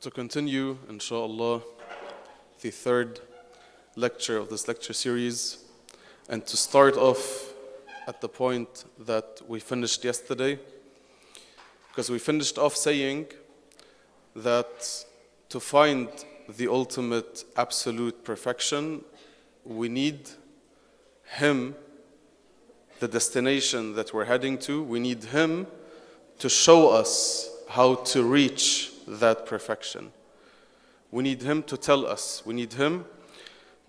To continue, inshallah, the third lecture of this lecture series, and to start off at the point that we finished yesterday, because we finished off saying that to find the ultimate absolute perfection, we need Him, the destination that we're heading to, we need Him to show us how to reach that perfection. We need Him to tell us. We need Him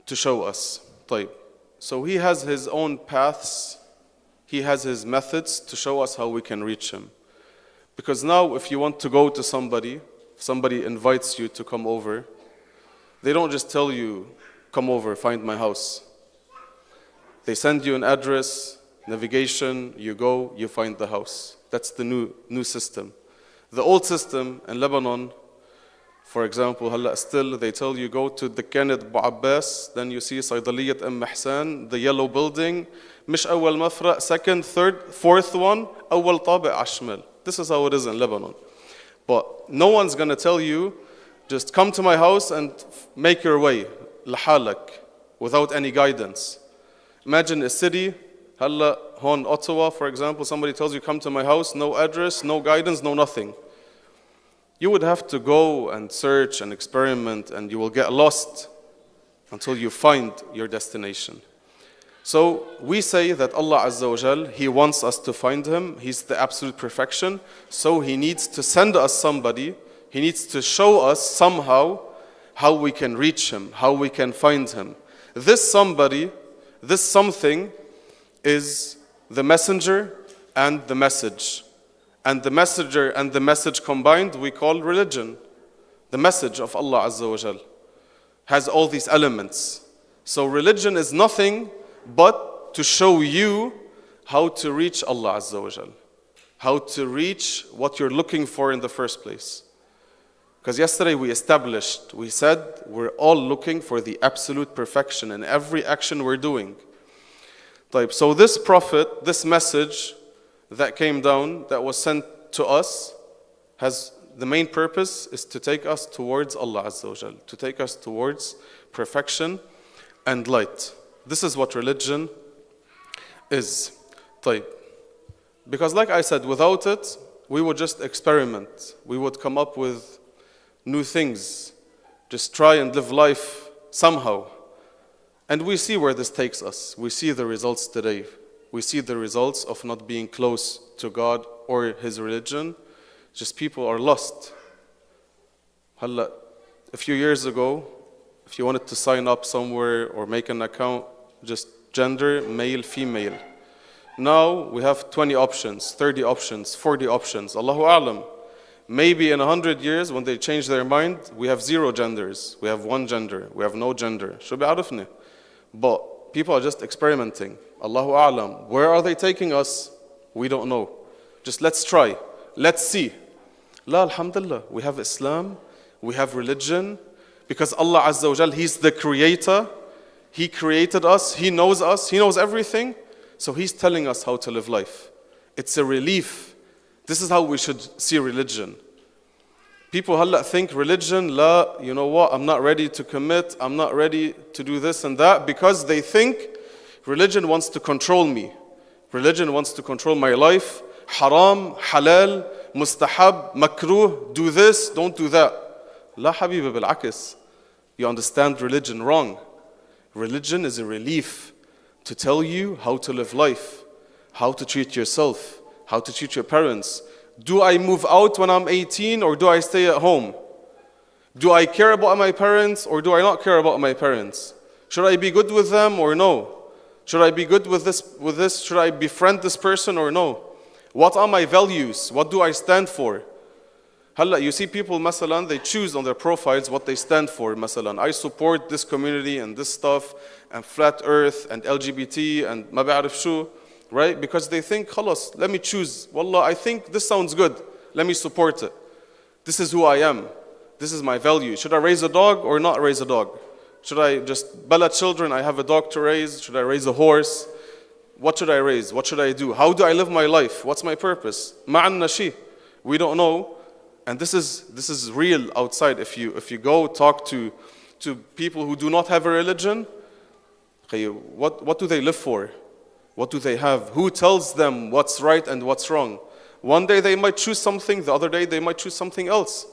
to show us. طيب. So He has His own paths. He has His methods to show us how we can reach Him. Because now if you want to go to somebody invites you to come over, they don't just tell you, come over, find my house. They send you an address, navigation, you go, you find the house. That's the new system. The old system in Lebanon, for example, still they tell you go to Dukkanat Abu Abbas, then you see Saydaliyat Mahsan, the yellow building, مش أول مفرق, second, third, fourth one, أول طابق عشمل. This is how it is in Lebanon. But no one's going to tell you, just come to my house and make your way, لحالك, without any guidance. Imagine a city, هون Ottawa, for example, somebody tells you, come to my house, no address, no guidance, no nothing. You would have to go and search and experiment, and you will get lost until you find your destination. So we say that Allah Azza wa Jal, He wants us to find Him. He's the absolute perfection. So He needs to send us somebody. He needs to show us somehow how we can reach Him, how we can find Him. This somebody, this something is the messenger and the message. And the messenger and the message combined we call religion. The message of Allah Azza wa Jal has all these elements. So religion is nothing but to show you how to reach Allah Azza wa Jal. How to reach what you're looking for in the first place. Because yesterday we said we're all looking for the absolute perfection in every action we're doing. So this prophet, this message that came down, that was sent to us, has the main purpose is to take us towards Allah Azza wa Jal, to take us towards perfection and light. This is what religion is. Because like I said, without it, we would just experiment. We would come up with new things. Just try and live life somehow. And we see where this takes us. We see the results today. We see the results of not being close to God or His religion. Just people are lost. A few years ago, if you wanted to sign up somewhere or make an account, just gender, male, female. Now we have 20 options, 30 options, 40 options. Allahu A'lam. Maybe in 100 years, when they change their mind, we have 0 genders. We have 1 gender. We have no gender. شو بيعرفني? But people are just experimenting. Allahu A'lam. Where are they taking us? We don't know. Just let's try. Let's see. La alhamdulillah. We have Islam. We have religion. Because Allah Azza wa Jal, He's the creator. He created us. He knows us. He knows everything. So He's telling us how to live life. It's a relief. This is how we should see religion. People think religion, you know what, I'm not ready to commit, I'm not ready to do this and that, because they think religion wants to control me. Religion wants to control my life. Haram, halal, mustahab, makruh, do this, don't do that. La habiba bil-akis. You understand religion wrong. Religion is a relief to tell you how to live life, how to treat yourself, how to treat your parents. Do I move out when I'm 18 or do I stay at home? Do I care about my parents or do I not care about my parents? Should I be good with them or no? Should I be good with this? Should I befriend this person or no? What are my values? What do I stand for? You see people, masalan, they choose on their profiles what they stand for. Masalan, I support this community and this stuff and flat earth and LGBT and ma ba'arif shu. Right? Because they think, khalas, let me choose. Wallah, I think this sounds good. Let me support it. This is who I am. This is my value. Should I raise a dog or not raise a dog? Should I just bala children? I have a dog to raise. Should I raise a horse? What should I raise? What should I do? How do I live my life? What's my purpose? Ma'an nashi. We don't know. And this is real outside. If you go talk to people who do not have a religion, what do they live for? What do they have? Who tells them what's right and what's wrong? One day they might choose something, the other day they might choose something else.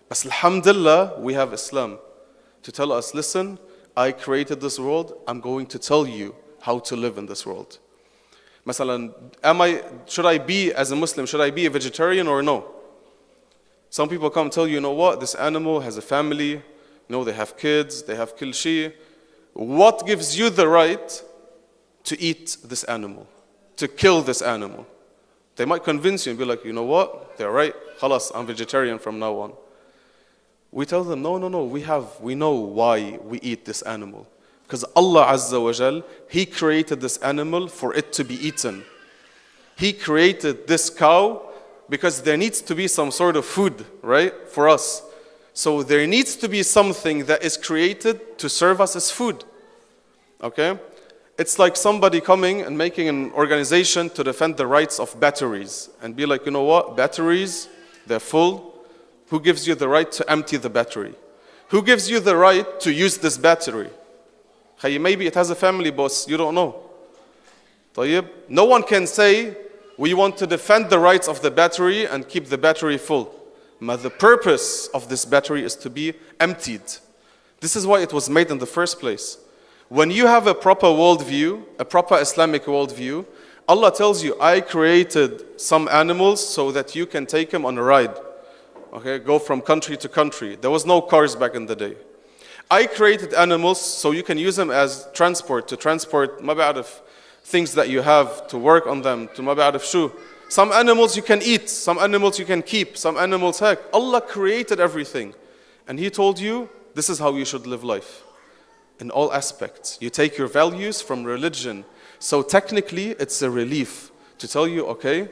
But alhamdulillah, we have Islam to tell us, listen, I created this world, I'm going to tell you how to live in this world. Masalan, should I be, as a Muslim, should I be a vegetarian or no? Some people come and tell you, you know what, this animal has a family, they have kids, they have kilshi. What gives you the right to eat this animal, to kill this animal? They might convince you and be like, you know what, they're right, khalas, I'm vegetarian from now on. We tell them, no, we know why we eat this animal. Because Allah Azza wa Jal, He created this animal for it to be eaten. He created this cow because there needs to be some sort of food, right, for us. So there needs to be something that is created to serve us as food. Okay? It's like somebody coming and making an organization to defend the rights of batteries and be like, you know what, batteries, they're full. Who gives you the right to empty the battery? Who gives you the right to use this battery? Maybe it has a family boss, you don't know. No one can say, we want to defend the rights of the battery and keep the battery full. But the purpose of this battery is to be emptied. This is why it was made in the first place. When you have a proper worldview, a proper Islamic worldview, Allah tells you, I created some animals so that you can take them on a ride. Okay, go from country to country. There was no cars back in the day. I created animals so you can use them as transport, to transport things that you have, to work on them, to Some animals you can eat, some animals you can keep, some animals Allah created everything. And He told you, this is how you should live life. In all aspects. You take your values from religion. So technically, it's a relief to tell you, okay,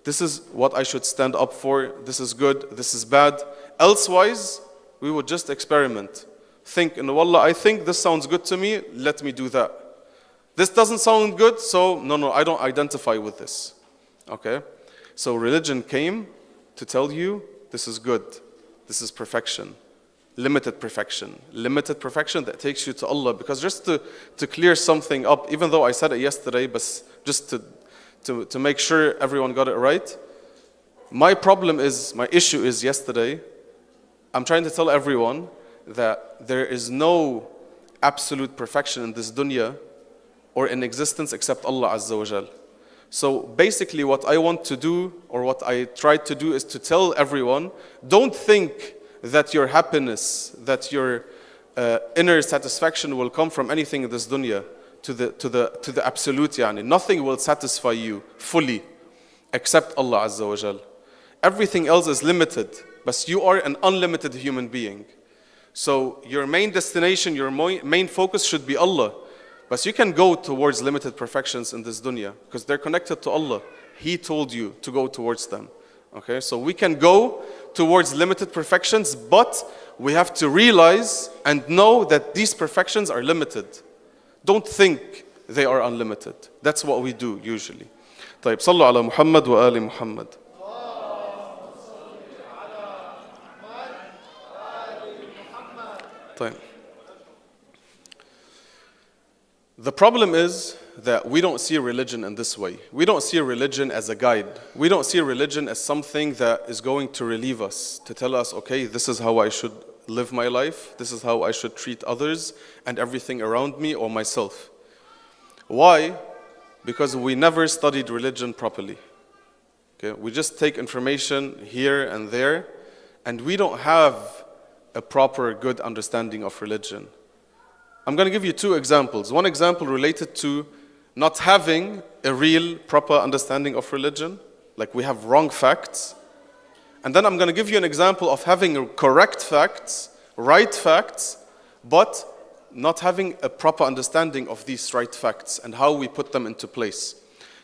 this is what I should stand up for, this is good, this is bad. Elsewise, we would just experiment. Think, wallah, I think this sounds good to me, let me do that. This doesn't sound good, so no, I don't identify with this. Okay? So religion came to tell you, this is good, this is perfection. Limited perfection that takes you to Allah. Because just to clear something up, even though I said it yesterday, but just to make sure everyone got it right, my issue is yesterday, I'm trying to tell everyone that there is no absolute perfection in this dunya or in existence except Allah Azza wa Jal. So basically what I want to do, or what I try to do, is to tell everyone, don't think that your happiness, that your inner satisfaction will come from anything in this dunya to the absolute. Yani. Nothing will satisfy you fully except Allah Azza wa Jal. Everything else is limited, but you are an unlimited human being. So your main destination, your main focus should be Allah. But you can go towards limited perfections in this dunya because they're connected to Allah. He told you to go towards them. Okay, so we can go towards limited perfections, but we have to realize and know that these perfections are limited. Don't think they are unlimited. That's what we do usually. طيب صلوا على محمد وآل محمد. طيب. The problem is that we don't see religion in this way. We don't see religion as a guide. We don't see religion as something that is going to relieve us, to tell us, okay, this is how I should live my life, this is how I should treat others and everything around me or myself. Why? Because we never studied religion properly. Okay? We just take information here and there, and we don't have a proper, good understanding of religion. I'm going to give you two examples. One example related to not having a real, proper understanding of religion, like we have wrong facts. And then I'm going to give you an example of having correct facts, right facts, but not having a proper understanding of these right facts and how we put them into place.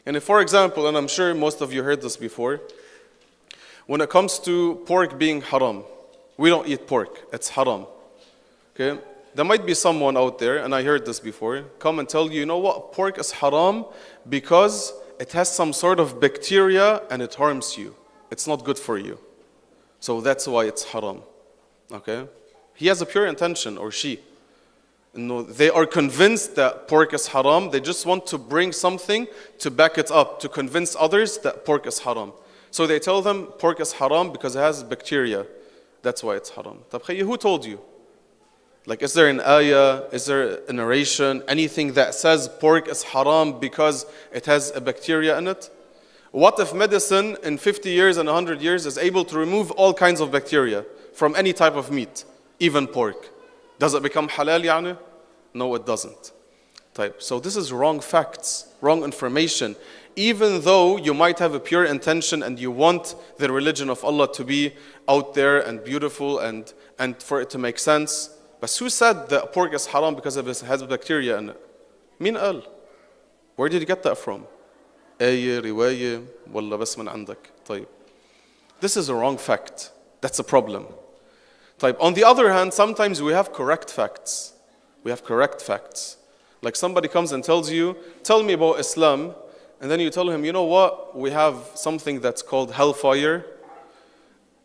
And if, for example, and I'm sure most of you heard this before, when it comes to pork being haram, we don't eat pork, it's haram. Okay? There might be someone out there, and I heard this before, come and tell you, you know what, pork is haram because it has some sort of bacteria and it harms you. It's not good for you. So that's why it's haram. Okay? He has a pure intention, or she. No, they are convinced that pork is haram. They just want to bring something to back it up, to convince others that pork is haram. So they tell them pork is haram because it has bacteria. That's why it's haram. طب who told you? Like, is there an ayah, is there a narration, anything that says pork is haram because it has a bacteria in it? What if medicine in 50 years and 100 years is able to remove all kinds of bacteria from any type of meat, even pork? Does it become halal, يعني? No, it doesn't. Type. So this is wrong facts, wrong information. Even though you might have a pure intention and you want the religion of Allah to be out there and beautiful and for it to make sense, but who said that pork is haram because it has bacteria in it? Min qal? Where did you get that from? آية, رواية, ولا بس من عندك? طيب. This is a wrong fact. That's a problem. طيب. On the other hand, sometimes we have correct facts. We have correct facts. Like somebody comes and tells you, tell me about Islam, and then you tell him, you know what? We have something that's called hellfire.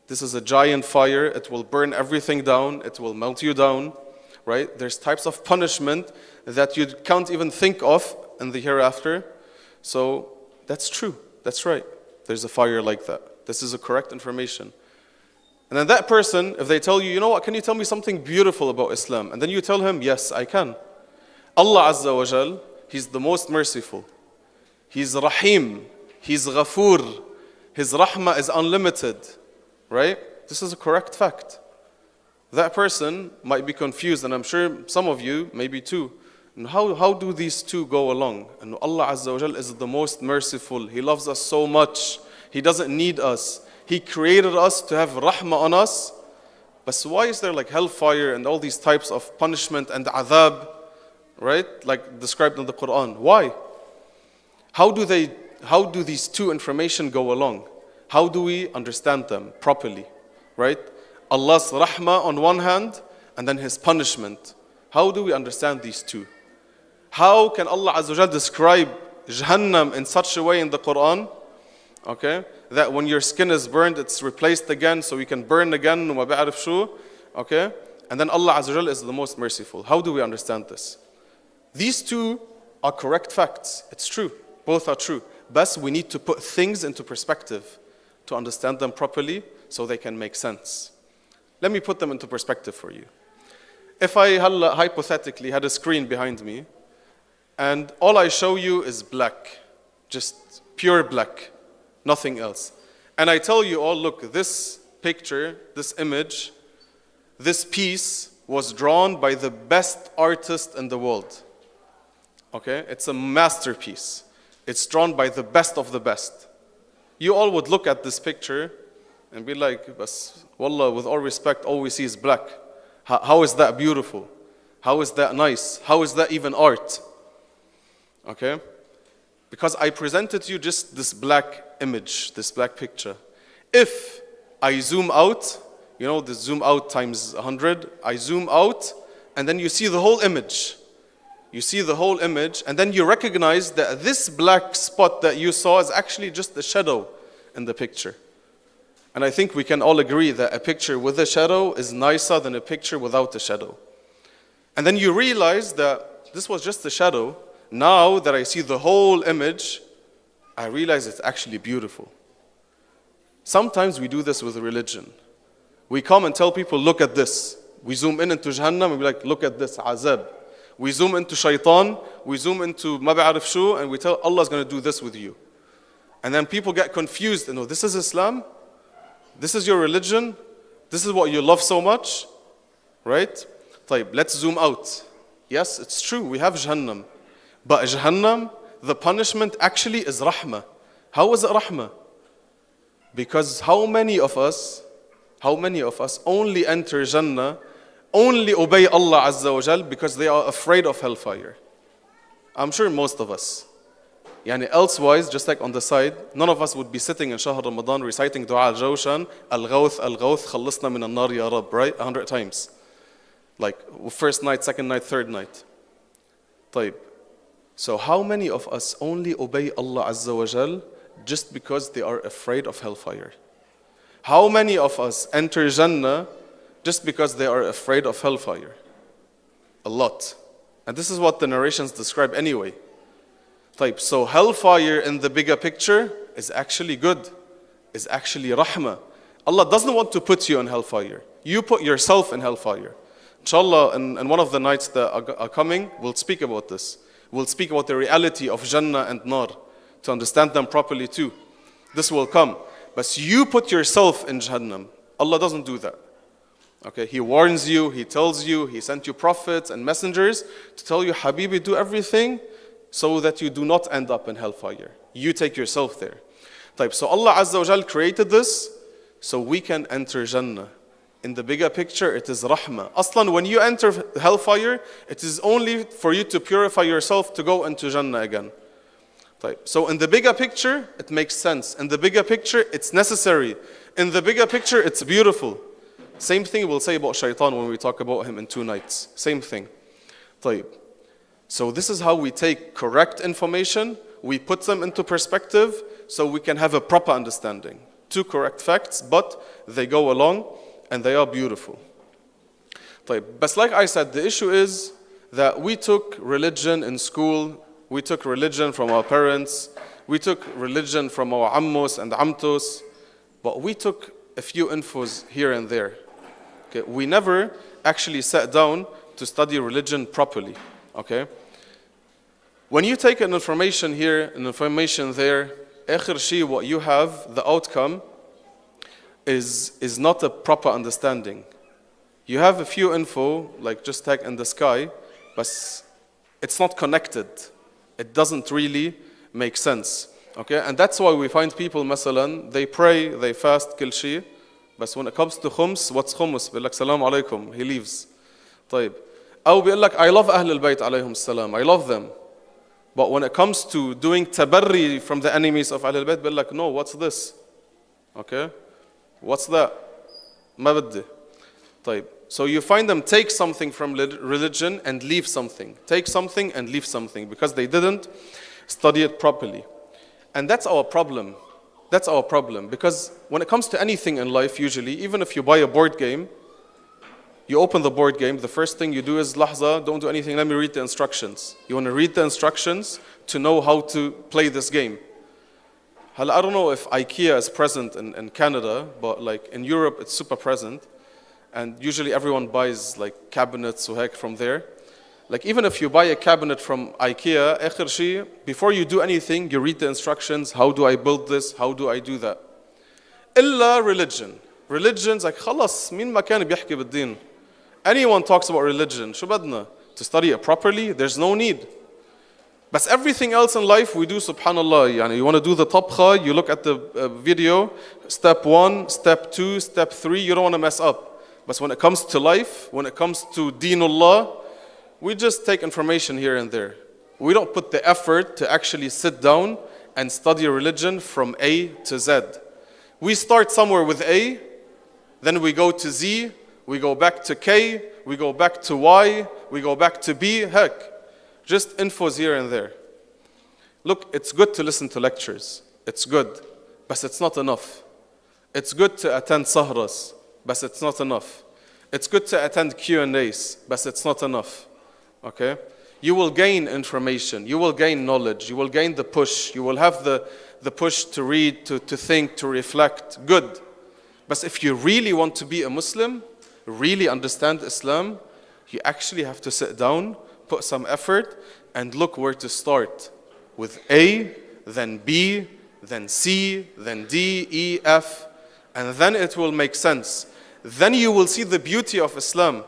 This is a giant fire. It will burn everything down. It will melt you down, right? There's types of punishment that you can't even think of in the hereafter. So that's true. That's right. There's a fire like that. This is a correct information. And then that person, if they tell you, you know what, can you tell me something beautiful about Islam? And then you tell him, yes, I can. Allah Azza wa Jal, He's the most merciful. He's Rahim. He's Ghafoor. His Rahmah is unlimited. Right? This is a correct fact. That person might be confused, and I'm sure some of you, maybe too. And how do these two go along? And Allah Azza wa Jal is the most merciful. He loves us so much. He doesn't need us. He created us to have rahmah on us. But so why is there like hellfire and all these types of punishment and adhab, right? Like described in the Quran. Why? How do these two information go along? How do we understand them properly, right? Allah's rahmah on one hand, and then His punishment. How do we understand these two? How can Allah Azza wa Jal describe Jahannam in such a way in the Quran? Okay, that when your skin is burned, it's replaced again, so we can burn again. Okay, and then Allah Azza wa Jal is the most merciful. How do we understand this? These two are correct facts. It's true. Both are true. But we need to put things into perspective to understand them properly so they can make sense. Let me put them into perspective for you. If I hypothetically had a screen behind me and all I show you is black, just pure black, nothing else. And I tell you all, look, this picture, this image, this piece was drawn by the best artist in the world. Okay? It's a masterpiece. It's drawn by the best of the best. You all would look at this picture and be like, Bas, wallah, with all respect, all we see is black. How is that beautiful? How is that nice? How is that even art? Okay? Because I presented you just this black image, this black picture. If I zoom out, you know, the zoom out times 100, I zoom out, and then you see the whole image. You see the whole image, and then you recognize that this black spot that you saw is actually just the shadow in the picture. And I think we can all agree that a picture with a shadow is nicer than a picture without a shadow. And then you realize that this was just a shadow. Now that I see the whole image, I realize it's actually beautiful. Sometimes we do this with religion. We come and tell people, look at this. We zoom in into Jahannam and we're like, look at this, azab. We zoom into shaitan, we zoom into ma ba'arif shu, and we tell Allah's going to do this with you. And then people get confused. No, this is Islam? This is your religion? This is what you love so much? Right? طيب, let's zoom out. Yes, it's true, we have Jahannam. But Jahannam, the punishment actually is rahmah. How is it rahmah? Because how many of us only enter Jannah, only obey Allah Azza wa Jal because they are afraid of hellfire? I'm sure most of us. Yani elsewise, just like on the side, none of us would be sitting in Shahr Ramadan reciting Dua al-Jawshan, Al-Ghawth, Al-Ghawth, Khallisna min al-Nar ya Rab, right? 100 times. Like first night, second night, third night. طيب. So how many of us only obey Allah Azza wa Jal just because they are afraid of hellfire? How many of us enter Jannah just because they are afraid of hellfire? A lot. And this is what the narrations describe anyway. So hellfire in the bigger picture is actually good, is actually rahmah. Allah doesn't want to put you in hellfire. You put yourself in hellfire. Inshallah, in one of the nights that are coming, we'll speak about this. We'll speak about the reality of Jannah and Nar to understand them properly too. This will come. But you put yourself in Jahannam. Allah doesn't do that. Okay, He warns you, He tells you, He sent you prophets and messengers to tell you, Habibi, do everything so that you do not end up in hellfire. You take yourself there. So Allah Azza wa Jal created this so we can enter Jannah. In the bigger picture, it is rahmah. Aslan, when you enter hellfire, it is only for you to purify yourself to go into Jannah again. So in the bigger picture, it makes sense. In the bigger picture, it's necessary. In the bigger picture, it's beautiful. Same thing we'll say about shaitan when we talk about him in 2 nights. Same thing. So this is how we take correct information, we put them into perspective so we can have a proper understanding. 2 correct facts, but they go along and they are beautiful. But like I said, the issue is that we took religion in school, we took religion from our parents, we took religion from our ammos and amtos, but we took a few infos here and there. Okay? We never actually sat down to study religion properly. Okay? When you take an information here, an information there, akhir shi, what you have, the outcome, is not a proper understanding. You have a few info, like just tag in the sky, but it's not connected. It doesn't really make sense. Okay? And that's why we find people, masalan, they pray, they fast, kil shi, but when it comes to khums, what's khums? Be like, salam alaikum, he leaves. أو بيقول لك, I love Ahlul Bayt alayhum salam, I love them. But when it comes to doing tabarri from the enemies of Ahlul Bayt, be like, no, what's this? Okay? What's that? ما بدي. So you find them take something from religion and leave something. Take something and leave something because they didn't study it properly. And that's our problem. That's our problem. Because when it comes to anything in life, usually, even if you buy a board game, you open the board game, the first thing you do is, lahza, don't do anything, let me read the instructions. You want to read the instructions to know how to play this game. I don't know if IKEA is present in Canada, but like in Europe, it's super present. And usually everyone buys like cabinets from there. Like even if you buy a cabinet from IKEA, akhir shi, before you do anything, you read the instructions. How do I build this? How do I do that? Illa religion. Religion's like, خلاص, مين ما كان بيحكي بالدين. Anyone talks about religion, شو بدنا? To study it properly, there's no need. But everything else in life we do, subhanallah. Yani you want to do the tabkha, you look at the video, step 1, step 2, step 3, you don't want to mess up. But when it comes to life, when it comes to deenullah, we just take information here and there. We don't put the effort to actually sit down and study religion from A to Z. We start somewhere with A, then we go to Z, we go back to K, we go back to Y, we go back to B, heck. Just infos here and there. Look, it's good to listen to lectures. It's good, but it's not enough. It's good to attend sahras, but it's not enough. It's good to attend Q&As, but it's not enough. Okay? You will gain information, you will gain knowledge, you will gain the push, you will have the push to read, to think, to reflect. Good. But if you really want to be a Muslim, really understand Islam, you actually have to sit down, put some effort, and look where to start. With A, then B, then C, then D, E, F, and then it will make sense. Then you will see the beauty of Islam.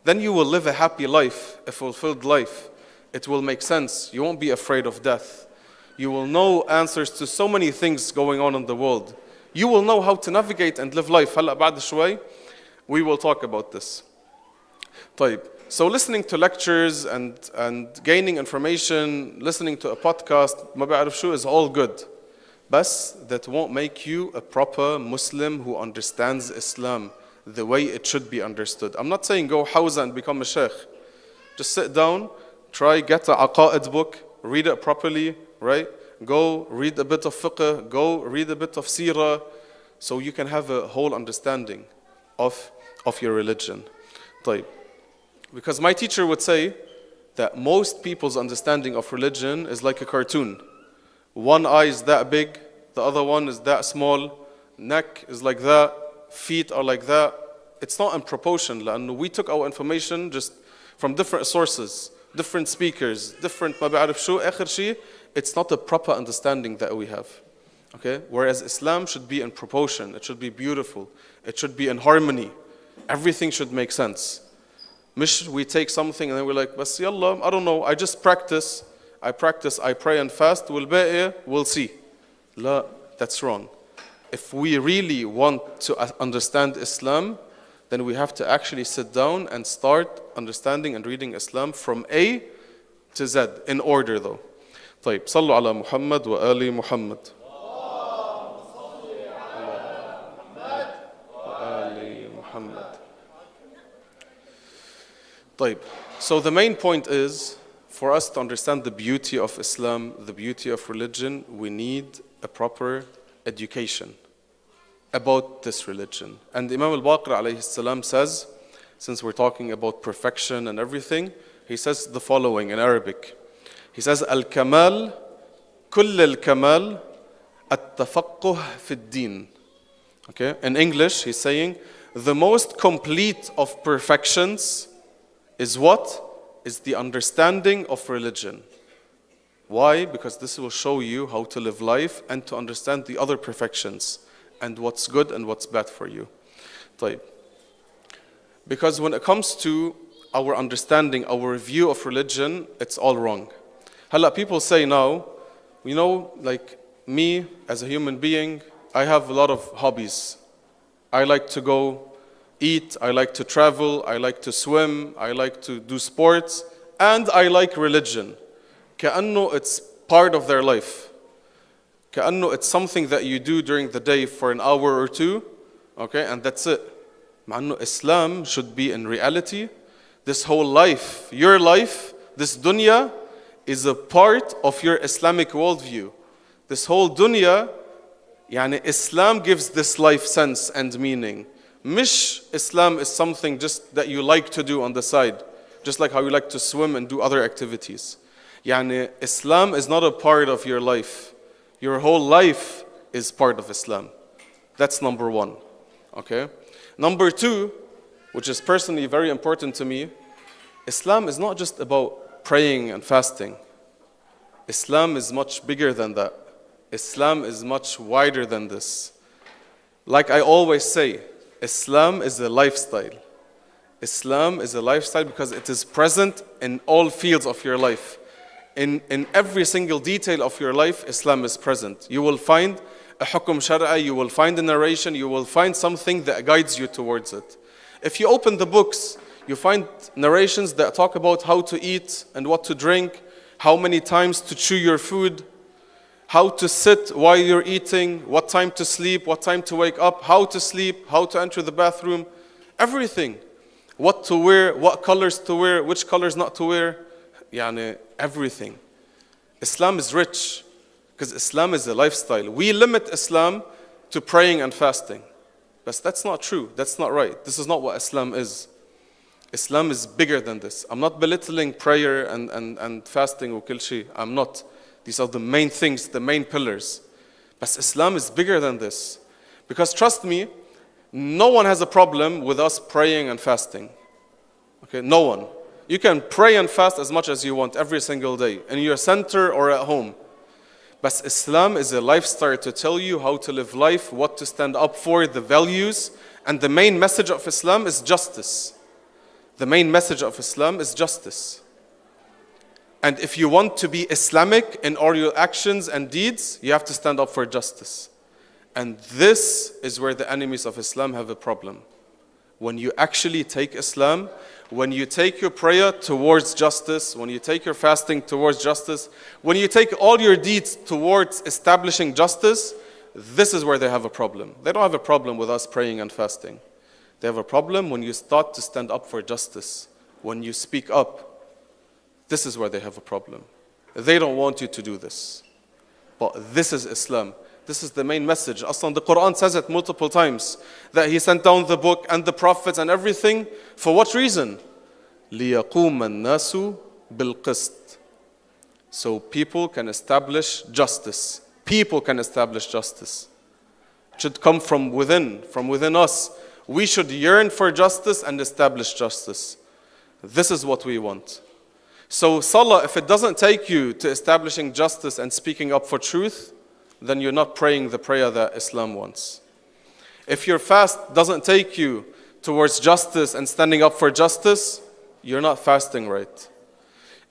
Then you will live a happy life, a fulfilled life. It will make sense. You won't be afraid of death. You will know answers to so many things going on in the world. You will know how to navigate and live life. هلا بعد شوي, we will talk about this. So listening to lectures and gaining information, listening to a podcast, ما بعرف شو, is all good. But that won't make you a proper Muslim who understands Islam the way it should be understood. I'm not saying go hawza and become a sheikh. Just sit down, try, get a aqa'id book, read it properly, right? Go read a bit of fiqh, go read a bit of seerah, so you can have a whole understanding of your religion. طيب. Because my teacher would say that most people's understanding of religion is like a cartoon. One eye is that big, the other one is that small, neck is like that, feet are like that. It's not in proportion. And we took our information just from different sources, different speakers, different ما بعرف شو. آخر شيء, it's not a proper understanding that we have. Okay? Whereas Islam should be in proportion, it should be beautiful, it should be in harmony. Everything should make sense. Mish, we take something and then we're like, بس يلا, I don't know, I just practice, I pray and fast, we'll see. لا, that's wrong. If we really want to understand Islam, then we have to actually sit down and start understanding and reading Islam from A to Z, in order though. طيب, صلوا على محمد وآل محمد. طيب. So the main point is, for us to understand the beauty of Islam, the beauty of religion, we need a proper education about this religion. And Imam al-Baqir alayhi salam says, since we're talking about perfection and everything, he says the following in Arabic. He says, Al-Kamal, Kull al-Kamal, At-Tafaqquh fi ad-Din. Okay? In English, he's saying, the most complete of perfections is what? Is the understanding of religion. Why? Because this will show you how to live life and to understand the other perfections and what's good and what's bad for you. طيب. Because when it comes to our understanding, our view of religion, it's all wrong. Hala, people say now, you know, like me as a human being, I have a lot of hobbies. I like to go eat, I like to travel, I like to swim, I like to do sports, and I like religion. كأنه it's part of their life. كأنه it's something that you do during the day for an hour or two, okay, and that's it. مع أنه Islam should be in reality, this whole life, your life, this dunya is a part of your Islamic worldview. This whole dunya, يعني Islam gives this life sense and meaning. Mish Islam is something just that you like to do on the side, just like how you like to swim and do other activities. Yani Islam is not a part of your life. Your whole life is part of Islam. That's number one. Okay? Number two, which is personally very important to me, Islam is not just about praying and fasting. Islam is much bigger than that. Islam is much wider than this. Like I always say, Islam is a lifestyle. Islam is a lifestyle because it is present in all fields of your life. In every single detail of your life, Islam is present. You will find a hukum shar'i, you will find a narration, you will find something that guides you towards it. If you open the books, you find narrations that talk about how to eat and what to drink, how many times to chew your food, how to sit while you're eating, what time to sleep, what time to wake up, how to sleep, how to enter the bathroom, everything. What to wear, what colors to wear, which colors not to wear, yani everything. Islam is rich because Islam is a lifestyle. We limit Islam to praying and fasting. But that's not true. That's not right. This is not what Islam is. Islam is bigger than this. I'm not belittling prayer and fasting or kilshi. I'm not. These are the main things, the main pillars. But Islam is bigger than this. Because trust me, no one has a problem with us praying and fasting. Okay, no one. You can pray and fast as much as you want every single day, in your center or at home. But Islam is a lifestyle to tell you how to live life, what to stand up for, the values. And the main message of Islam is justice. The main message of Islam is justice. And if you want to be Islamic in all your actions and deeds, you have to stand up for justice. And this is where the enemies of Islam have a problem. When you actually take Islam, when you take your prayer towards justice, when you take your fasting towards justice, when you take all your deeds towards establishing justice, this is where they have a problem. They don't have a problem with us praying and fasting. They have a problem when you start to stand up for justice, when you speak up. This is where they have a problem. They don't want you to do this. But this is Islam. This is the main message. Aslan, the Quran says it multiple times, that He sent down the book and the prophets and everything. For what reason? لِيَقُومَ النَّاسُ بِالْقِسْطِ. So people can establish justice. People can establish justice. It should come from within us. We should yearn for justice and establish justice. This is what we want. So salah, if it doesn't take you to establishing justice and speaking up for truth, then you're not praying the prayer that Islam wants. If your fast doesn't take you towards justice and standing up for justice, you're not fasting right.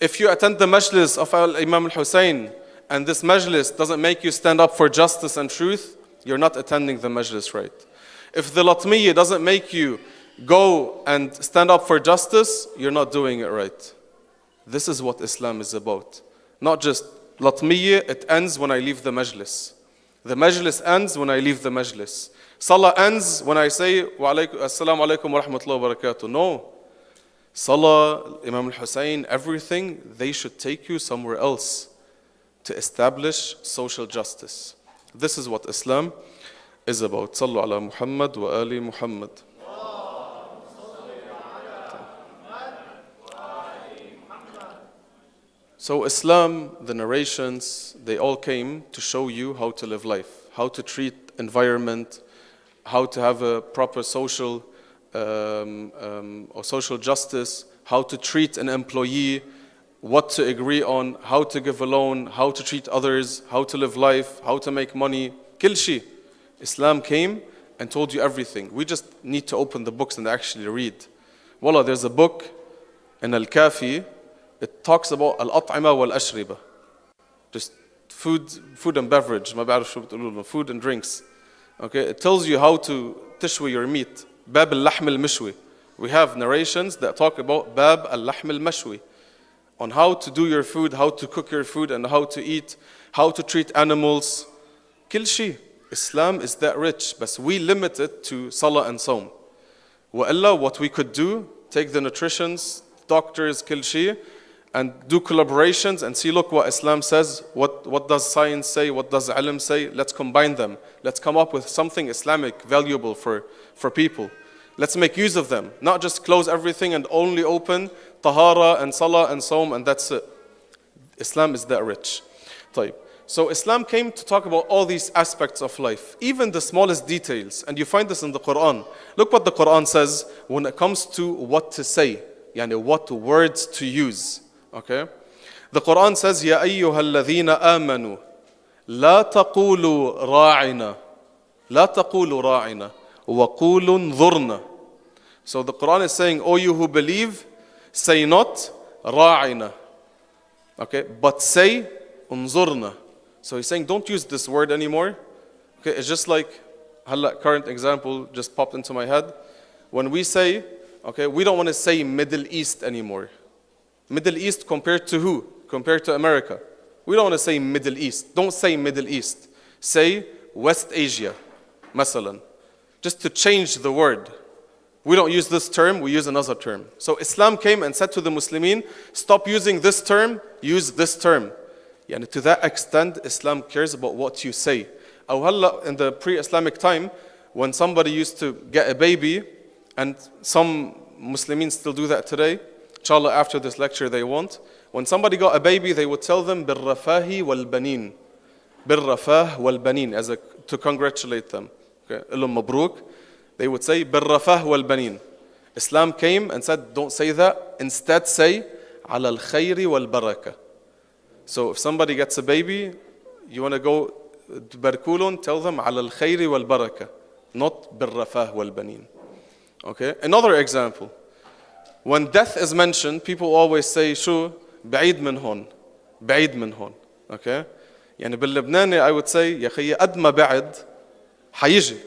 If you attend the majlis of Imam Al-Hussein and this majlis doesn't make you stand up for justice and truth, you're not attending the majlis right. If the Latmiyya doesn't make you go and stand up for justice, you're not doing it right. This is what Islam is about. Not just Latmiyya, it ends when I leave the majlis. The majlis ends when I leave the majlis. Salah ends when I say, Assalamu alaikum wa rahmatullahi wa barakatuh. No. Salah, Imam al-Hussein, everything, they should take you somewhere else to establish social justice. This is what Islam is about. Sallu ala Muhammad wa ali Muhammad. So Islam, the narrations, they all came to show you how to live life, how to treat environment, how to have a proper social or social justice, how to treat an employee, what to agree on, how to give a loan, how to treat others, how to live life, how to make money. Kil shay. Islam came and told you everything. We just need to open the books and actually read. Wallah, there's a book in Al-Kafi. It talks about al-at'ima wal-ashriba. Just food and beverage. ما بعرف شو بتقولوا food and drinks. Okay, it tells you how to tishwi your meat. Bab al-lahm al-mishwi. We have narrations that talk about Bab al-lahm al-mashwi, on how to do your food, how to cook your food, and how to eat, how to treat animals. Kil shay. Islam is that rich, but we limit it to salah and saum. Wa illa, what we could do, take the nutritionists, doctors, kil shay, and do collaborations and see, look what Islam says, what does science say, what does ilm say, let's combine them. Let's come up with something Islamic, valuable for people. Let's make use of them, not just close everything and only open tahara and salah and saum and that's it. Islam is that rich. طيب. So Islam came to talk about all these aspects of life, even the smallest details, and you find this in the Quran. Look what the Quran says when it comes to what to say, yani what words to use. Okay? The Quran says, يَا أَيُّهَا الَّذِينَ آمَنُوا لَا تَقُولُوا رَاعِنَا لَا تَقُولُوا رَاعِنَا وَقُولُوا انظُرْنَا. So the Quran is saying, O you who believe, say not رَاعِنَا. Okay? But say انظُرْنَا. So he's saying, don't use this word anymore. Okay? It's just like, current example just popped into my head. When we say, okay, we don't want to say Middle East anymore. Middle East compared to who? Compared to America. We don't want to say Middle East. Don't say Middle East. Say West Asia, masalan. Just to change the word. We don't use this term, we use another term. So Islam came and said to the Muslimin, stop using this term, use this term. Yani to that extent, Islam cares about what you say. In the pre-Islamic time, when somebody used to get a baby, and some Muslimin still do that today, inshallah after this lecture they won't. When somebody got a baby, they would tell them بالرفاه والبنين. بالرفاه والبنين, to congratulate them. Okay, إلهم مبروك. They would say بالرفاه والبنين. Islam came and said, don't say that. Instead say على الخير والبركة. So if somebody gets a baby, you want to go to barkulun, tell them على الخير والبركة, not بالرفاه والبنين. Okay, another example. When death is mentioned, people always say, شو بعيد من هون, بعيد من هون. Okay? يعني باللبناني I would say, يا خي قد ما بعد حيجي.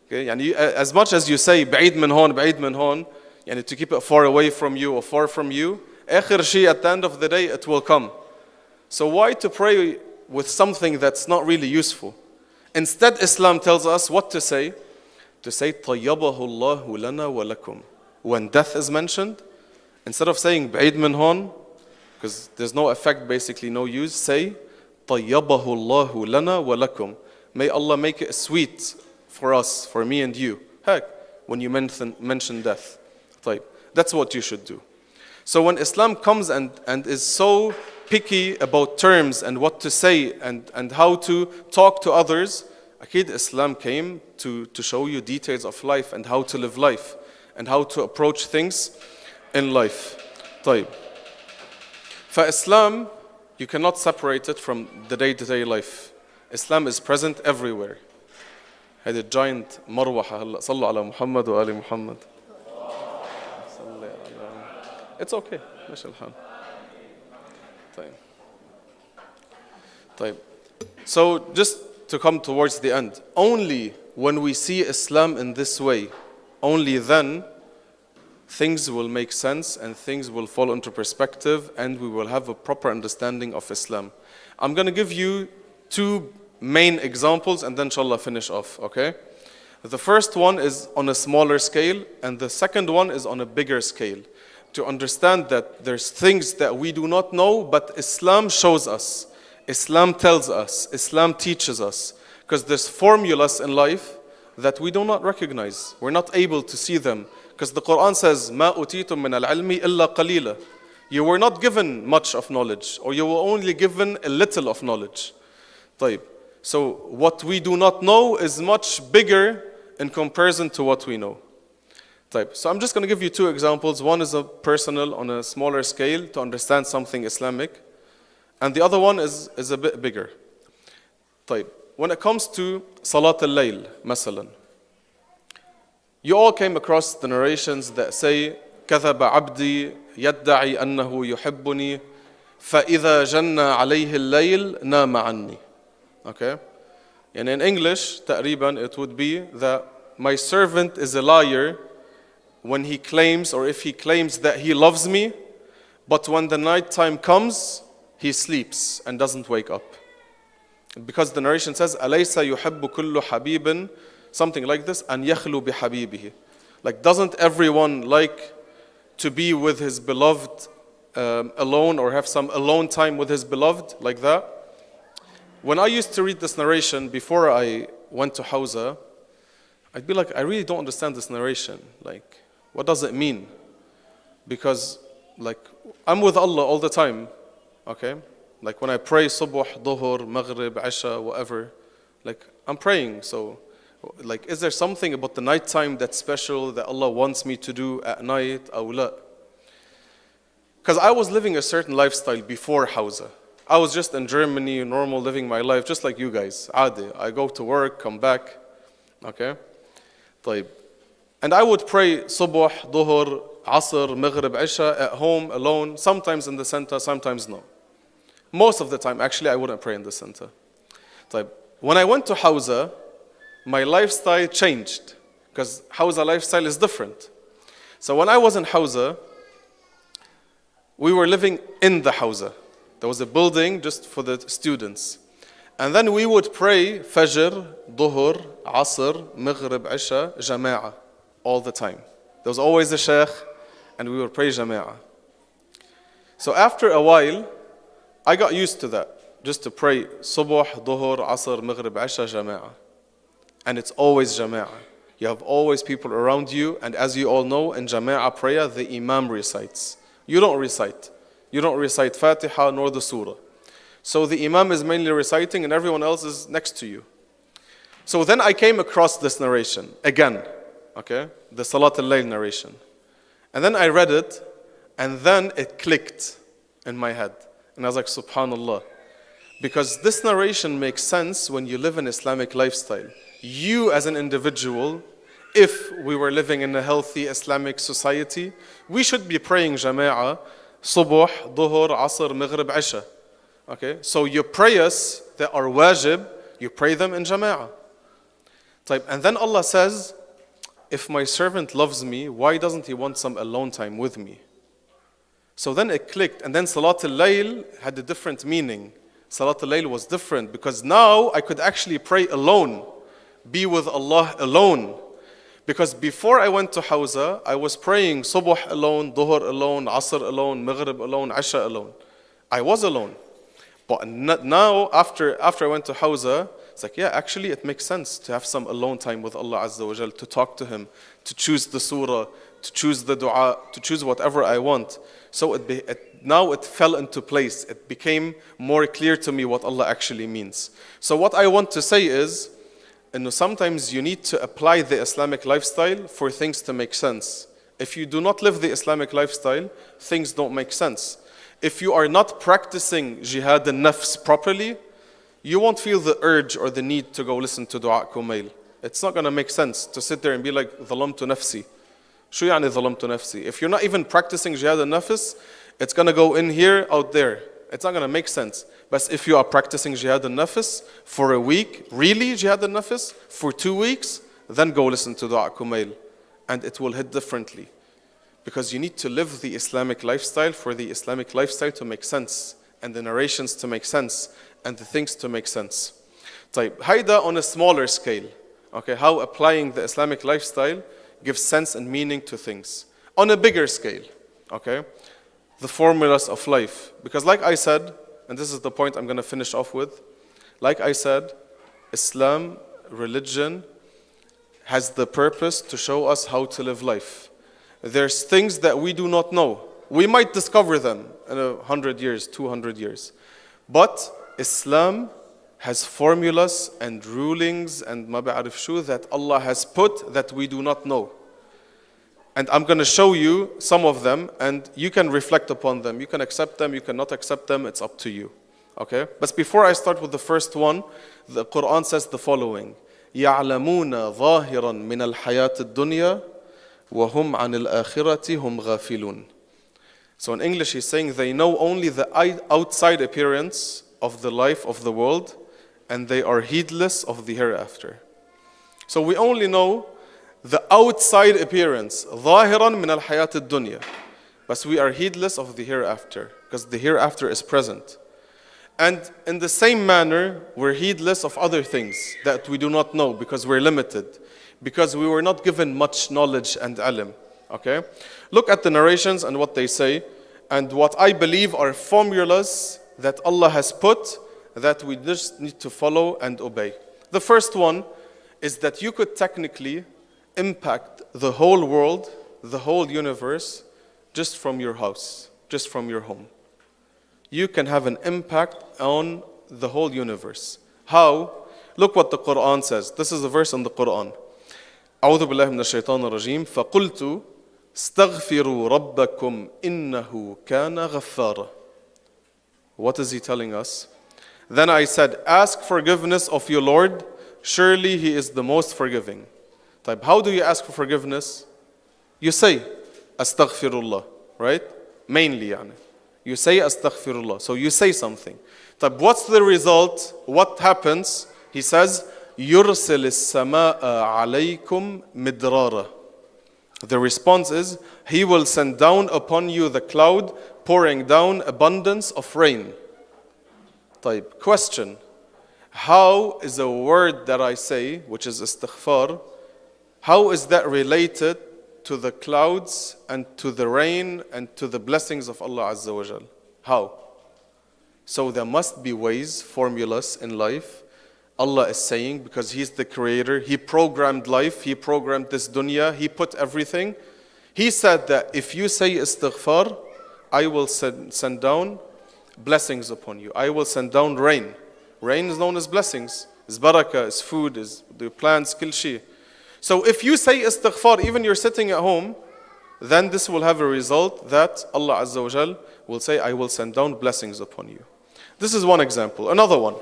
Okay? يعني as much as you say بعيد من هون, بعيد من هون, يعني to keep it far away from you or far from you, آخر شيء at the end of the day it will come. So why to pray with something that's not really useful? Instead, Islam tells us what to say. To say طيبه الله لنا ولكم. When death is mentioned, instead of saying بعيد من هون, because there's no effect, basically no use, say طيبه الله لنا ولكم. May Allah make it sweet for us, for me and you. Heck, when you mention death. طيب. That's what you should do. So when Islam comes and is so picky about terms and what to say and how to talk to others, Akid Islam came to show you details of life and how to live life and how to approach things in life. طيب. For Islam, you cannot separate it from the day-to-day life. Islam is present everywhere. هذه giant مروحة هلا صلوا على محمد وآل محمد. It's okay. ماشي الحال. طيب. طيب. So just to come towards the end, only when we see Islam in this way, only then things will make sense and things will fall into perspective and we will have a proper understanding of Islam. I'm going to give you two main examples and then inshallah finish off, okay? The first one is on a smaller scale and the second one is on a bigger scale. To understand that there's things that we do not know, but Islam shows us. Islam tells us. Islam teaches us. Because there's formulas in life that we do not recognize. We're not able to see them. Because the Quran says, مَا أُتِيتُم مِّنَ الْعِلْمِ إِلَّا قَلِيلًا. You were not given much of knowledge, or you were only given a little of knowledge. طيب. So what we do not know is much bigger in comparison to what we know. طيب. So I'm just going to give you two examples. One is a personal on a smaller scale to understand something Islamic. And the other one is a bit bigger. طيب. When it comes to Salat al-Layl, مثلا, you all came across the narrations that say كذب عبدي يدعي أنه يحبني فإذا جن عليه الليل نام عني. Okay? And in English, تقريبا, it would be that my servant is a liar when he claims or if he claims that he loves me, but when the night time comes, he sleeps and doesn't wake up. Because the narration says, أَلَيْسَ يُحِبُّ كُلُّ حَبِيبٍ, something like this, أَنْ يَخْلُو بِحَبِيبِهِ. Like, doesn't everyone like to be with his beloved alone or have some alone time with his beloved, like that? When I used to read this narration before I went to Hawza, I'd be like, I really don't understand this narration. Like, what does it mean? Because, like, I'm with Allah all the time, okay? Like, when I pray subuh, dhuhr, maghrib, isha, whatever, like, I'm praying. So, like, is there something about the night time that's special that Allah wants me to do at night? Aw la? Because I was living a certain lifestyle before Hawza. I was just in Germany, normal, living my life, just like you guys. Adi. I go to work, come back, okay? طيب. And I would pray subuh, dhuhr, asr, maghrib, isha at home, alone, sometimes in the center, sometimes no. Most of the time, actually, I wouldn't pray in the center. طيب. When I went to Hawza, my lifestyle changed because Hawza lifestyle is different. So when I was in Hawza, we were living in the Hawza. There was a building just for the students. And then we would pray Fajr, Dhuhr, Asr, Maghrib, Isha, Jama'ah all the time. There was always a sheikh and we would pray Jama'ah. So after a while, I got used to that. Just to pray Subuh, Dhuhr, Asr, Maghrib, Isha, Jama'ah. And it's always Jama'ah. You have always people around you, and as you all know, in Jama'ah prayer, the Imam recites. You don't recite. You don't recite Fatiha nor the Surah. So the Imam is mainly reciting and everyone else is next to you. So then I came across this narration, again, okay? The Salat al-Layl narration. And then I read it, and then it clicked in my head. And I was like, subhanallah. Because this narration makes sense when you live an Islamic lifestyle. You as an individual, if we were living in a healthy Islamic society, we should be praying Jama'ah, Subuh, Dhuhr, Asr, Maghrib, Isha. Okay? So your prayers that are wajib, you pray them in Jama'ah. And then Allah says, if my servant loves me, why doesn't he want some alone time with me? So then it clicked, and then Salat al-Layl had a different meaning. Salat al-Layl was different because now I could actually pray alone, be with Allah alone. Because before I went to Hawza, I was praying Subuh alone, Dhuhr alone, Asr alone, Maghrib alone, Isha alone. I was alone. But now, after I went to Hawza, it's like, yeah, actually it makes sense to have some alone time with Allah Azza wa Jal, to talk to Him, to choose the surah, to choose the dua, to choose whatever I want. So now it fell into place. It became more clear to me what Allah actually means. So what I want to say is, sometimes you need to apply the Islamic lifestyle for things to make sense. If you do not live the Islamic lifestyle, things don't make sense. If you are not practicing jihad al-nafs properly, you won't feel the urge or the need to go listen to Dua Kumail. It's not going to make sense to sit there and be like, ظلمت نفسي. شو يعني ظلمت نفسي? If you're not even practicing jihad al-nafs, it's going to go in here, out there. It's not going to make sense. But if you are practicing jihad al-nafs for a week, really jihad al-nafs, for 2 weeks, then go listen to Dua Kumail. And it will hit differently. Because you need to live the Islamic lifestyle for the Islamic lifestyle to make sense. And the narrations to make sense. And the things to make sense. طيب, Haida on a smaller scale. Okay, how applying the Islamic lifestyle gives sense and meaning to things. On a bigger scale. Okay, the formulas of life. Because like I said, and this is the point I'm going to finish off with. Like I said, Islam, religion, has the purpose to show us how to live life. There's things that we do not know. We might discover them in 100 years, 200 years. But Islam has formulas and rulings and ma ba'arif shu that Allah has put that we do not know. And I'm going to show you some of them, and you can reflect upon them. You can accept them, you cannot accept them, it's up to you. Okay? But before I start with the first one, the Quran says the following. يَعْلَمُونَ ظَاهِرًا مِنَ الْحَيَاةِ الدُّنْيَا وَهُمْ عَنِ الْآخِرَةِ هُمْ غَافِلُونَ. So in English he's saying they know only the outside appearance of the life of the world, and they are heedless of the hereafter. So we only know the outside appearance, ظاهرا من الحياة الدنيا, but we are heedless of the hereafter, because the hereafter is present. And in the same manner, we're heedless of other things that we do not know, because we're limited, because we were not given much knowledge and ilm. Okay? Look at the narrations and what they say, and what I believe are formulas that Allah has put that we just need to follow and obey. The first one is that you could technically impact the whole world, the whole universe, just from your house, just from your home. You can have an impact on the whole universe. How? Look what the Quran says. This is a verse in the Quran. أعوذ بالله من الشيطان الرجيم فقلت استغفروا ربكم إنه كان غفارا. What is he telling us? Then I said, ask forgiveness of your Lord, surely He is the most forgiving. How do you ask for forgiveness? You say, astaghfirullah, right? Mainly, يعني. You say astaghfirullah. So you say something. What's the result? What happens? He says, يُرْسِلِ السَّمَاءَ عَلَيْكُمْ مِدْرَارًا. The response is, He will send down upon you the cloud, pouring down abundance of rain. Question. How is a word that I say, which is istighfar, how is that related to the clouds and to the rain and to the blessings of Allah Azza wa Jal? How? So there must be ways, formulas in life. Allah is saying, because He's the creator, He programmed life, He programmed this dunya, He put everything. He said that if you say istighfar, I will send down blessings upon you. I will send down rain. Rain is known as blessings. Is barakah, is food, is the plants, kil shay. So if you say istighfar, even you're sitting at home, then this will have a result that Allah Azza wa Jal will say, I will send down blessings upon you. This is one example. Another one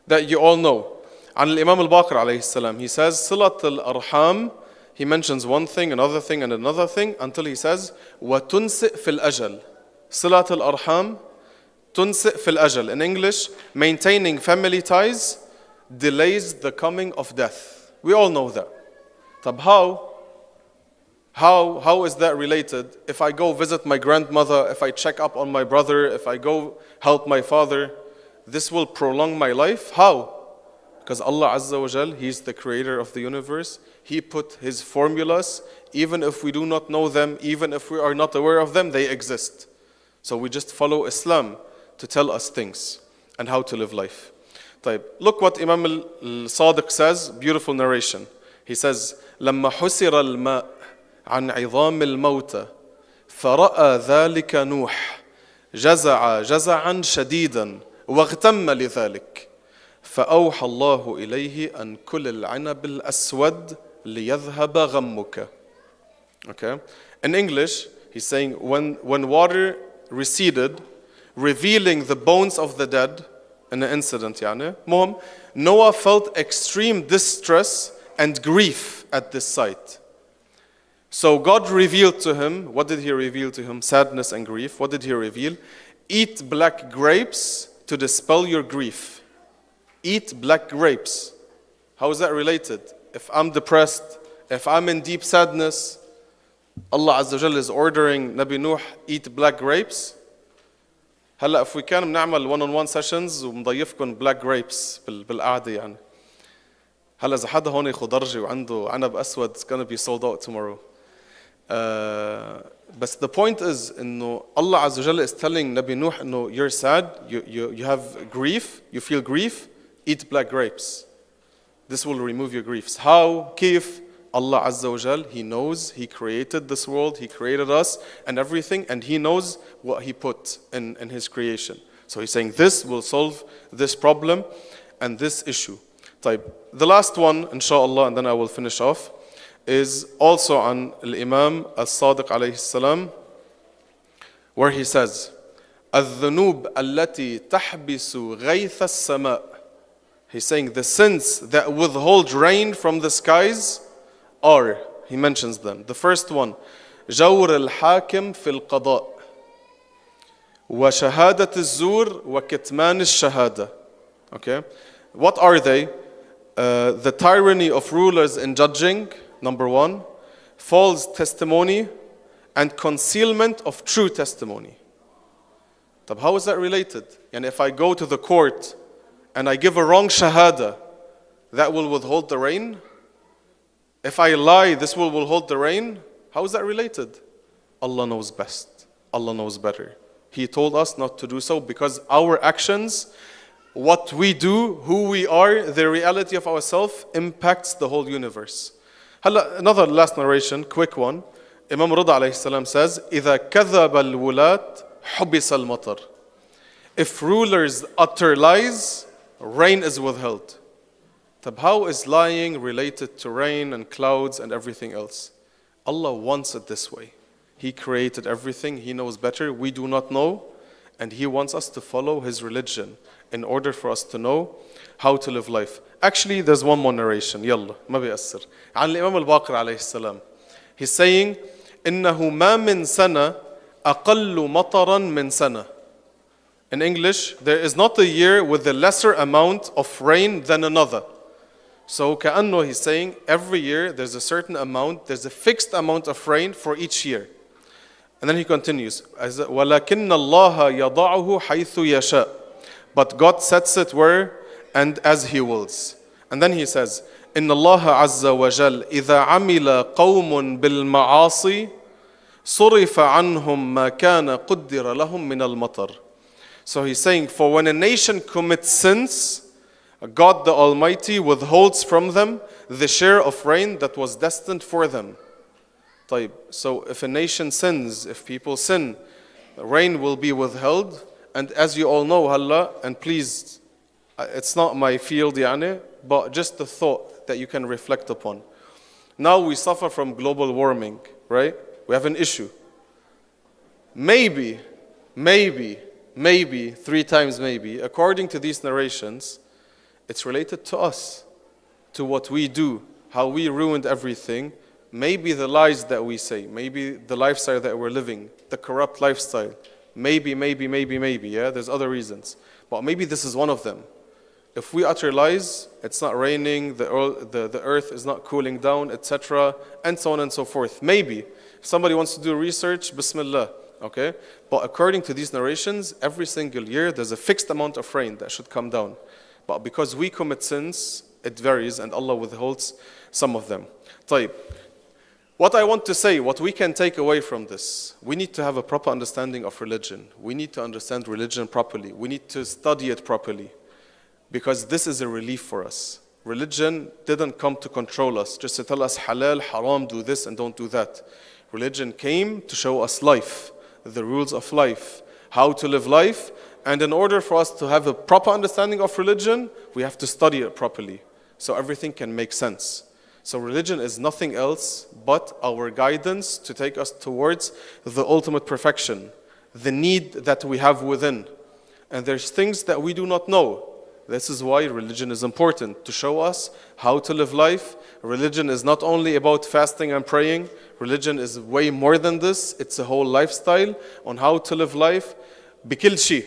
that you all know. عن الإمام الباقر عليه السلام. He says, صِلَةُ الْأَرْحَامِ. He mentions one thing, another thing, and another thing, until he says, وَتُنْسِئْ فِي الْأَجَلِ. صِلَةُ الْأَرْحَامِ تُنْسِئْ فِي الْأَجَلِ. In English, maintaining family ties delays the coming of death. We all know that. How is that related? If I go visit my grandmother, if I check up on my brother, if I go help my father, this will prolong my life. How? Because Allah Azza wa Jal, He's the creator of the universe. He put His formulas, even if we do not know them, even if we are not aware of them, they exist. So we just follow Islam. to tell us things and how to live life. طيب, look what Imam al-Sadiq says, beautiful narration. He says, لما حسر الماء عن عظام الموتى فرأى ذلك نوح جزع جزعا شديدا واغتم لذلك فأوحى الله إليه أن كل العنب الأسود ليذهب غمك. Okay. In English, he's saying when water receded, revealing the bones of the dead in an incident, يعني, Noah felt extreme distress and grief at this sight. So God revealed to him, what did he reveal to him? Sadness and grief. What did he reveal? Eat black grapes to dispel your grief. Eat black grapes. How is that related? If I'm depressed, if I'm in deep sadness, Allah Azza wa Jalla is ordering Nabi Nuh eat black grapes. هلا if we can بنعمل one-on-one sessions ومضيفكم black grapes بالقعدة يعني. هلا إذا حدا هون خضرجي وعنده عنب أسود, it's gonna be sold out tomorrow. But the point is إنه Allah Azza wa Jalla is telling Nabi Nuh إنه you're sad, you have grief, you feel grief, eat black grapes. This will remove your griefs. How? كيف? Allah Azza wa Jal, He knows, He created this world, He created us and everything, and He knows what He put in His creation. So He's saying this will solve this problem and this issue. طيب. The last one, inshallah, and then I will finish off, is also on Al-Imam Al-Sadiq alayhi salam, where he says, الذنوب التي تحبس غيث السماء. He's saying the sins that withhold rain from the skies are, he mentions them. The first one, جور الحاكم في القضاء وشهادة الزور وكتمان الشهادة. Okay, what are they? The tyranny of rulers in judging, number one, false testimony, and concealment of true testimony. طب how is that related? And if I go to the court and I give a wrong shahada, that will withhold the rain? If I lie, this will withhold the rain? How is that related? Allah knows best. Allah knows better. He told us not to do so because our actions, what we do, who we are, the reality of ourselves impacts the whole universe. Another last narration, quick one. Imam Rida alayhi salam says, إِذَا كَذَبَ الْوُلَاةِ حُبِسَ الْمَطَرِ. If rulers utter lies, rain is withheld. How is lying related to rain and clouds and everything else? Allah wants it this way. He created everything. He knows better. We do not know. And He wants us to follow His religion in order for us to know how to live life. Actually, there's one more narration. يلا ما بيأثر. عن الإمام الباقر عليه السلام. He's saying, إنه ما من سنة أقل مطرا من سنة. In English, there is not a year with a lesser amount of rain than another. So كأنه he's saying every year there's a certain amount, there's a fixed amount of rain for each year. And then he continues, وَلَكِنَّ اللَّهَ يَضَعُهُ حَيْثُ يَشَاءُ. But God sets it where and as He wills. And then he says, إِنَّ اللَّهَ عَزَّ وَجَلَّ إِذَا عَمِلَ قَوْمٌ بِالْمَعَاصِي صُرِفَ عَنْهُمْ مَا كَانَ قُدِّرَ لَهُمْ مِنَ الْمَطَرِ. So he's saying, for when a nation commits sins, God the Almighty withholds from them the share of rain that was destined for them. طيب, so if a nation sins, if people sin, rain will be withheld. And as you all know, Allah, and please, it's not my field, يعني, but just the thought that you can reflect upon. Now we suffer from global warming, right? We have an issue. Maybe, 3 times maybe, according to these narrations, it's related to us, to what we do, how we ruined everything. Maybe the lies that we say, maybe the lifestyle that we're living, the corrupt lifestyle. Maybe, yeah, there's other reasons. But maybe this is one of them. If we utter lies, it's not raining, the earth is not cooling down, etc., and so on and so forth. Maybe. If somebody wants to do research, Bismillah, okay? But according to these narrations, every single year there's a fixed amount of rain that should come down. But because we commit sins, it varies and Allah withholds some of them. طيب. What I want to say, what we can take away from this, we need to have a proper understanding of religion. We need to understand religion properly. We need to study it properly, because this is a relief for us. Religion didn't come to control us, just to tell us halal, haram, do this and don't do that. Religion came to show us life, the rules of life, how to live life. And in order for us to have a proper understanding of religion, we have to study it properly, so everything can make sense. So religion is nothing else but our guidance to take us towards the ultimate perfection, the need that we have within. And there's things that we do not know. This is why religion is important, to show us how to live life. Religion is not only about fasting and praying. Religion is way more than this. It's a whole lifestyle on how to live life. بكل شيء.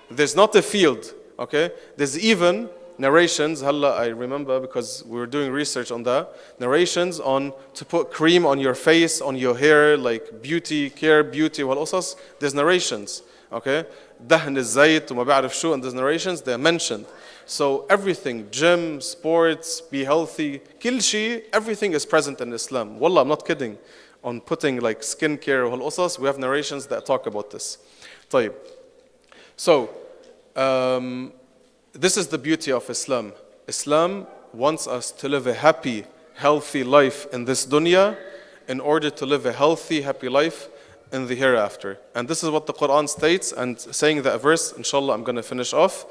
There's not a field, okay? There's even narrations, I remember because we were doing research on that, narrations on to put cream on your face, on your hair, like beauty, care, beauty, والقصص. There's narrations, okay? دهن الزيت وما بعرف شو, and there's narrations, they're mentioned. So everything, gym, sports, be healthy, كل شيء, everything is present in Islam. Wallah, I'm not kidding. On putting like skincare والقصص, we have narrations that talk about this. طيب. So, this is the beauty of Islam. Islam wants us to live a happy, healthy life in this dunya in order to live a healthy, happy life in the hereafter. And this is what the Quran states, and saying that verse, inshallah, I'm going to finish off,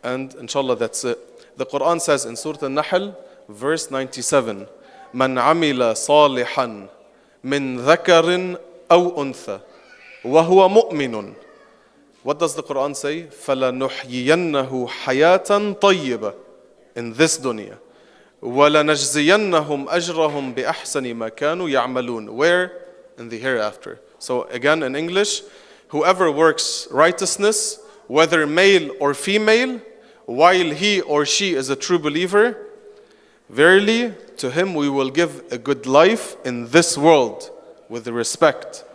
and inshallah, that's it. The Quran says in Surah Al-Nahl, verse 97, مَنْ عَمِلَ صَالِحًا مِنْ ذَكَرٍ أَوْ أُنْثَى وَهُوَ مُؤْمِنٌ. What does the Quran say? فَلَنُحْيِيَنَّهُ حَيَاةً طَيِّبَةً in this dunya. وَلَنَجْزِيَنَّهُمْ أَجْرَهُمْ بِأَحْسَنِ مَا كَانُوا يَعْمَلُونَ. Where? In the hereafter. So again in English, whoever works righteousness, whether male or female, while he or she is a true believer, verily to him we will give a good life in this world with respect.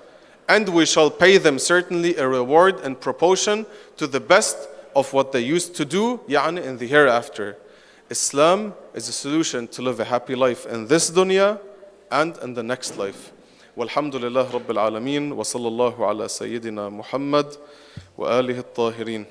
And we shall pay them certainly a reward in proportion to the best of what they used to do, يعني in the hereafter. Islam is a solution to live a happy life in this dunya and in the next life. Walhamdulillah Rabbil Alameen wa sallallahu ala Sayyidina Muhammad wa alihi at-tahirin.